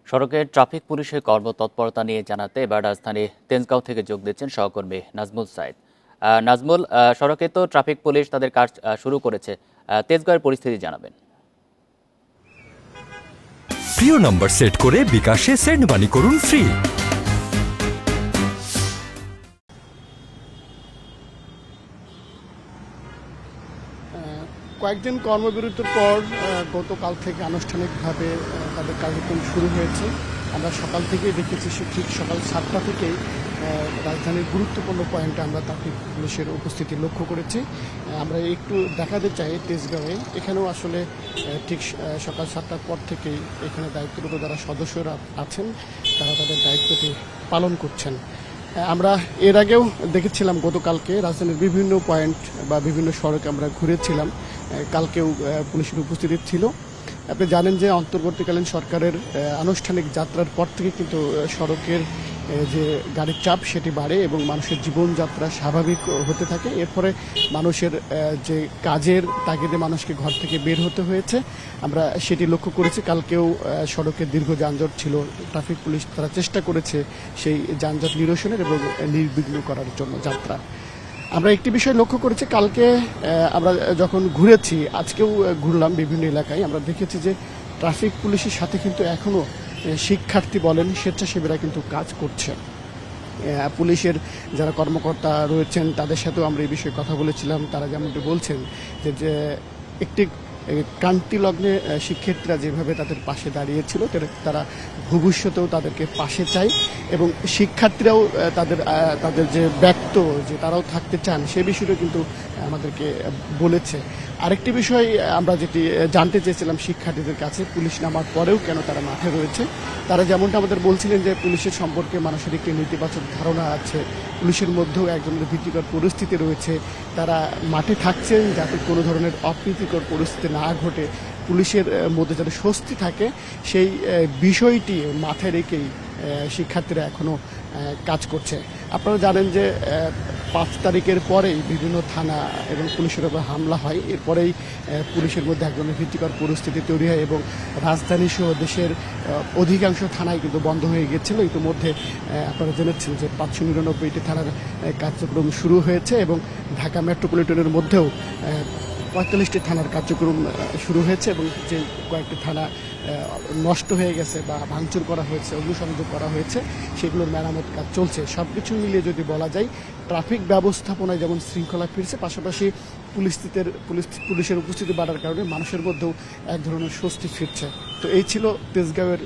সড়কে ট্রাফিক পুলিশের কর্মতৎপরতা নিয়ে জানাতে এবার রাজধানী তেজগাঁও থেকে যোগ দিচ্ছেন সহকর্মী নাজমুল সাইদ। নাজমুল, সড়কে তো ট্রাফিক পুলিশ তাদের কাজ শুরু করেছে। তেজগাঁওয়ের পরিস্থিতি জানাবেন। প্রিয় নাম্বার সেট করে বিকাশে সেন্ড মানি করুন ফ্রি। কয়েকদিন কর্মবিরতির পর গতকাল থেকে আনুষ্ঠানিকভাবে তাদের কার্যক্রম শুরু হয়েছে। আমরা সকাল থেকেই দেখেছি, ঠিক সকাল 7টা থেকেই রাজধানীর গুরুত্বপূর্ণ পয়েন্টে আমরা ট্রাফিক পুলিশের উপস্থিতি লক্ষ্য করেছি। আমরা একটু দেখাতে চাই তেজগাঁওয়ে, এখানেও আসলে ঠিক সকাল 7টার পর থেকেই এখানে দায়িত্বরত যারা সদস্যরা আছেন তারা তাদের দায়িত্বটি পালন করছেন। আমরা এর আগেও দেখেছিলাম গতকালকে রাজধানীর বিভিন্ন পয়েন্ট বা বিভিন্ন সড়কে আমরা ঘুরেছিলাম, কালকেও পুলিশের উপস্থিতি ছিল। আপনি জানেন যে অন্তর্বর্তীকালীন সরকারের আনুষ্ঠানিক যাত্রার পর থেকে কিন্তু সড়কের যে গাড়ির চাপ সেটি বাড়ে এবং মানুষের জীবনযাত্রা স্বাভাবিক হতে থাকে। এরপরে মানুষের যে কাজের তাগিদে মানুষকে ঘর থেকে বের হতে হয়েছে, আমরা সেটি লক্ষ্য করেছি। কালকেও সড়কের দীর্ঘ যানজট ছিল, ট্রাফিক পুলিশ তারা চেষ্টা করেছে সেই যানজট নিরসনের এবং নির্বিঘ্ন করার জন্য যাত্রা। আমরা একটি বিষয় লক্ষ্য করেছি, কালকে আমরা যখন ঘুরেছি, আজকেও ঘুরলাম বিভিন্ন এলাকায়, আমরা দেখেছি যে ট্রাফিক পুলিশের সাথে কিন্তু এখনও শিক্ষার্থী বলেন, স্বেচ্ছাসেবীরা কিন্তু কাজ করছে। পুলিশের যারা কর্মকর্তা রয়েছেন তাদের সাথেও আমরা এই বিষয়ে কথা বলেছিলাম। তারা যেমনটি বলছেন যে একটি ক্রান্তি লগ্নে শিক্ষার্থীরা যেভাবে তাদের পাশে দাঁড়িয়েছিল, তারা ভবিষ্যতেও তাদেরকে পাশে চায় এবং শিক্ষার্থীরাও তাদের যে ব্যক্ত যে তারাও থাকতে চান সে বিষয়টা কিন্তু আমাদেরকে বলেছে। আরেকটি বিষয় আমরা যেটি জানতে চেয়েছিলাম শিক্ষার্থীদের কাছে, পুলিশ নামার পরেও কেন তারা মাঠে রয়েছে। তারা যেমনটা আমাদের বলছিলেন যে পুলিশের সম্পর্কে মানুষের একটি নেতিবাচক ধারণা আছে, পুলিশের মধ্যেও এক ধরনের ভীতিকর পরিস্থিতি রয়েছে। তারা মাঠে থাকছেন যাতে কোনো ধরনের অপ্রীতিকর পরিস্থিতি না ঘটে, পুলিশের মধ্যে যাতে স্বস্তি থাকে, সেই বিষয়টি মাথায় রেখেই শিক্ষার্থীরা এখনও কাজ করছে। আপনারা জানেন যে 5 তারিখের পরেই বিভিন্ন থানা এবং পুলিশের উপর হামলা হয়, এরপরেই পুলিশের মধ্যে এক ধরনের ভীতিকর পরিস্থিতি তৈরি হয় এবং রাজধানী সহ দেশের অধিকাংশ থানায় কিন্তু বন্ধ হয়ে গিয়েছিল। ইতিমধ্যে আপনারা জেনেছেন যে 599টি থানার কার্যক্রম শুরু হয়েছে এবং ঢাকা মেট্রোপলিটনের মধ্যেও 45টি থানার কার্যক্রম শুরু হয়েছে এবং যে কয়েকটি থানা নষ্ট হয়ে গেছে বা ভাঙচুর করা হয়েছে, অগ্নিসংযোগ করা হয়েছে, সেগুলোর মেরামত কাজ চলছে। সব কিছু মিলিয়ে যদি বলা যায় ট্রাফিক ব্যবস্থাপনায় যেমন শৃঙ্খলা ফিরছে, পাশাপাশি পুলিশের উপস্থিতি বাড়ার কারণে মানুষের মধ্যেও এক ধরনের স্বস্তি ফিরছে। তো এই ছিল তেজগাঁওয়ের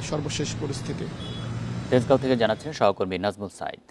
সর্বশেষ পরিস্থিতি। তেজগাঁও থেকে জানাচ্ছেন সহকর্মী নাজমুল সাইদ।